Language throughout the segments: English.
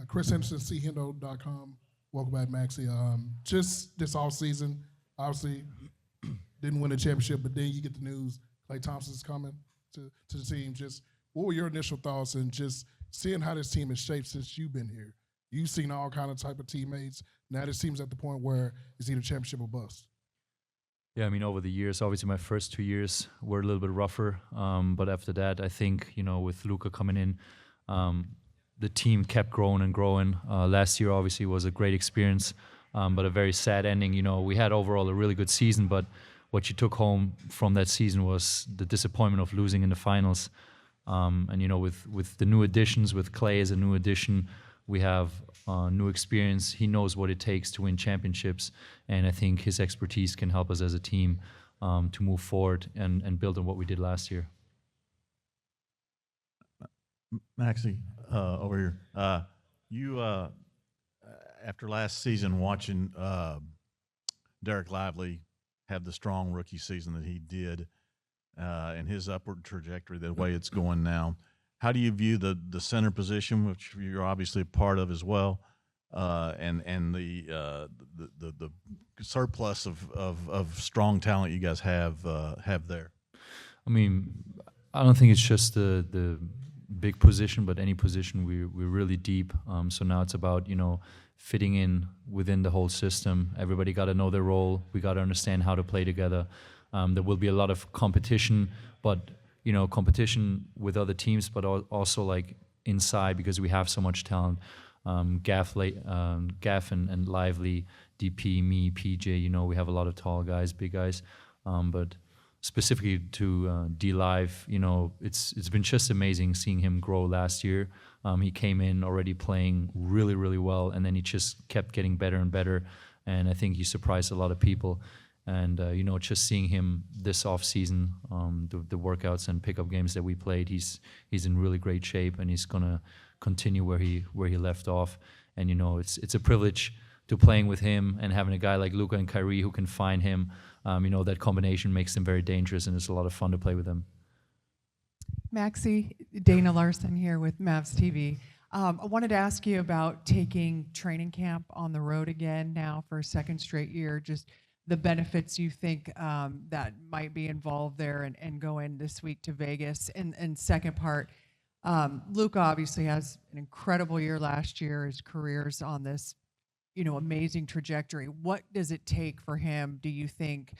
Chris Henderson, chendo.com. Welcome back, Maxi. Just this offseason, obviously didn't win a championship, but then you get the news Klay Thompson's coming to the team. Just what were your initial thoughts and just seeing how this team has shaped since you've been here? You've seen all kind of type of teammates. Now this team's at the point where it's either championship or bust. Yeah, I mean, over the years, obviously my first 2 years were a little bit rougher. But after that, I think, with Luka coming in, the team kept growing and growing. Last year, obviously, was a great experience, but a very sad ending. We had overall a really good season, but what you took home from that season was the disappointment of losing in the finals. And, with the new additions, with Klay as a new addition, we have new experience. He knows what it takes to win championships, and I think his expertise can help us as a team to move forward and build on what we did last year. Maxi, over here. You, after last season, watching Derek Lively have the strong rookie season that he did and his upward trajectory, the way it's going now, how do you view the center position, which you're obviously a part of as well, and the surplus of strong talent you guys have there? I mean, I don't think it's just the big position, but any position we're really deep. So now it's about fitting in within the whole system. Everybody got to know their role. We got to understand how to play together. There will be a lot of competition, but competition with other teams, but also like inside because we have so much talent. Gaff and Lively, DP, me, PJ. We have a lot of tall guys, big guys, but specifically to D-Live, it's been just amazing seeing him grow last year. He came in already playing really, really well, and then he just kept getting better and better, and I think he surprised a lot of people. And, just seeing him this offseason, the workouts and pickup games that we played, he's in really great shape, and he's going to continue where he left off. And, it's a privilege to playing with him and having a guy like Luka and Kyrie who can find him. That combination makes them very dangerous, and it's a lot of fun to play with them. Maxi, Dana Larson here with Mavs TV. I wanted to ask you about taking training camp on the road again now for a second straight year, just the benefits you think that might be involved there and going this week to Vegas. And second part, Luka obviously has an incredible year last year. His career's on this amazing trajectory. What does it take for him, do you think,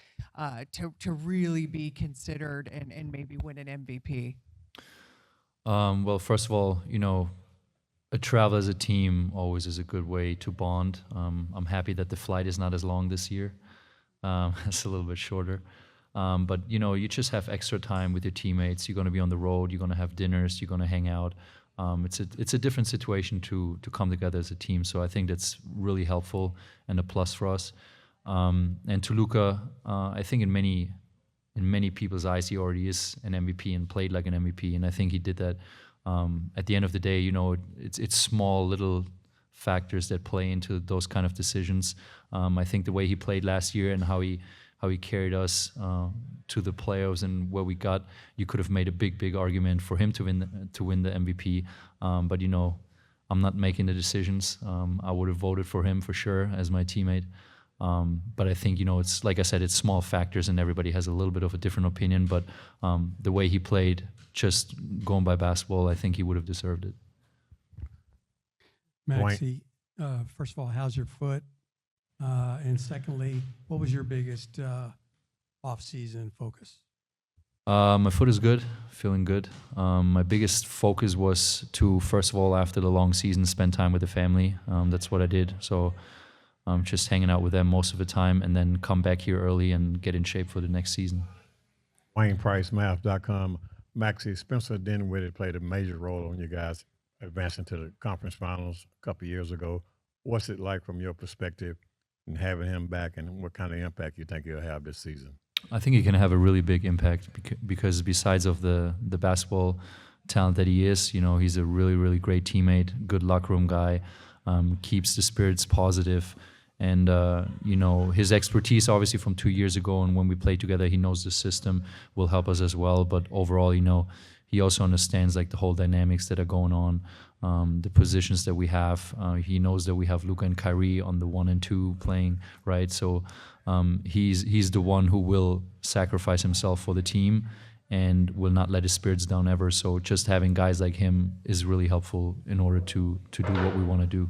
to really be considered and maybe win an MVP? Well, first of all, a travel as a team always is a good way to bond. I'm happy that the flight is not as long this year. It's a little bit shorter. But, you just have extra time with your teammates. You're going to be on the road. You're going to have dinners. You're going to hang out. It's a different situation to come together as a team. So I think that's really helpful and a plus for us. And to Luka, I think in many people's eyes, he already is an MVP and played like an MVP. And I think he did that. At the end of the day, it's small little factors that play into those kind of decisions. I think the way he played last year and how he carried us to the playoffs and where we got, you could have made a big argument for him to win the MVP. But I'm not making the decisions. I would have voted for him for sure as my teammate. But I think it's like I said, it's small factors, and everybody has a little bit of a different opinion. But the way he played, just going by basketball, I think he would have deserved it. Maxi, first of all, how's your foot? And secondly, what was your biggest off-season focus? My foot is good, feeling good. My biggest focus was to, first of all, after the long season, spend time with the family. That's what I did. So just hanging out with them most of the time, and then come back here early and get in shape for the next season. Wayne Price, Mavs.com. Maxi, Spencer Dinwiddie played a major role on you guys advancing to the conference finals a couple of years ago. What's it like from your perspective and having him back, and what kind of impact you think he'll have this season? I think he can have a really big impact because besides of the basketball talent that he is, he's a really, really great teammate, good locker room guy, keeps the spirits positive. And, his expertise, obviously, from 2 years ago and when we played together, he knows the system will help us as well. But overall, he also understands, like, the whole dynamics that are going on the positions that we have. He knows that we have Luka and Kyrie on the 1 and 2 playing, right? So he's the one who will sacrifice himself for the team and will not let his spirits down ever. So just having guys like him is really helpful in order to do what we want to do.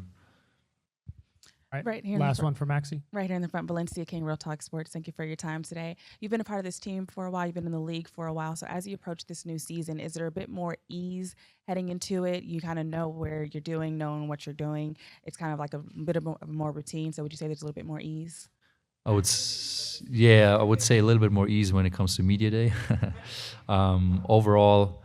Right here in the Last front. one for Maxi. Right here in the front, Valencia King, Real Talk Sports. Thank you for your time today. You've been a part of this team for a while. You've been in the league for a while. So as you approach this new season, is there a bit more ease heading into it? You kind of know where you're doing, knowing what you're doing. It's kind of like a bit of more routine. So would you say there's a little bit more ease? I would say a little bit more ease when it comes to media day. Overall,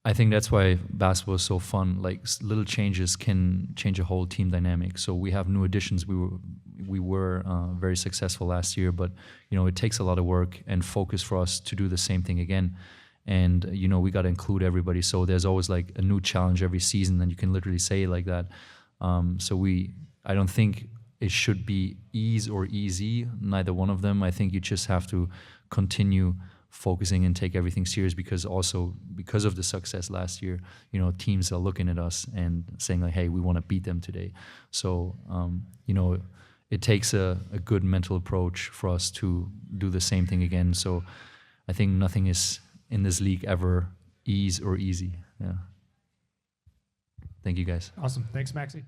I think that's why basketball is so fun. Like little changes can change a whole team dynamic. So we have new additions. We were very successful last year, but it takes a lot of work and focus for us to do the same thing again. And we got to include everybody. So there's always like a new challenge every season, and you can literally say it like that. I don't think it should be ease or easy, neither one of them. I think you just have to continue focusing and take everything serious, because of the success last year, teams are looking at us and saying like, hey, we want to beat them today. So, it takes a good mental approach for us to do the same thing again. So I think nothing is in this league ever ease or easy. Yeah. Thank you guys. Awesome. Thanks, Maxi.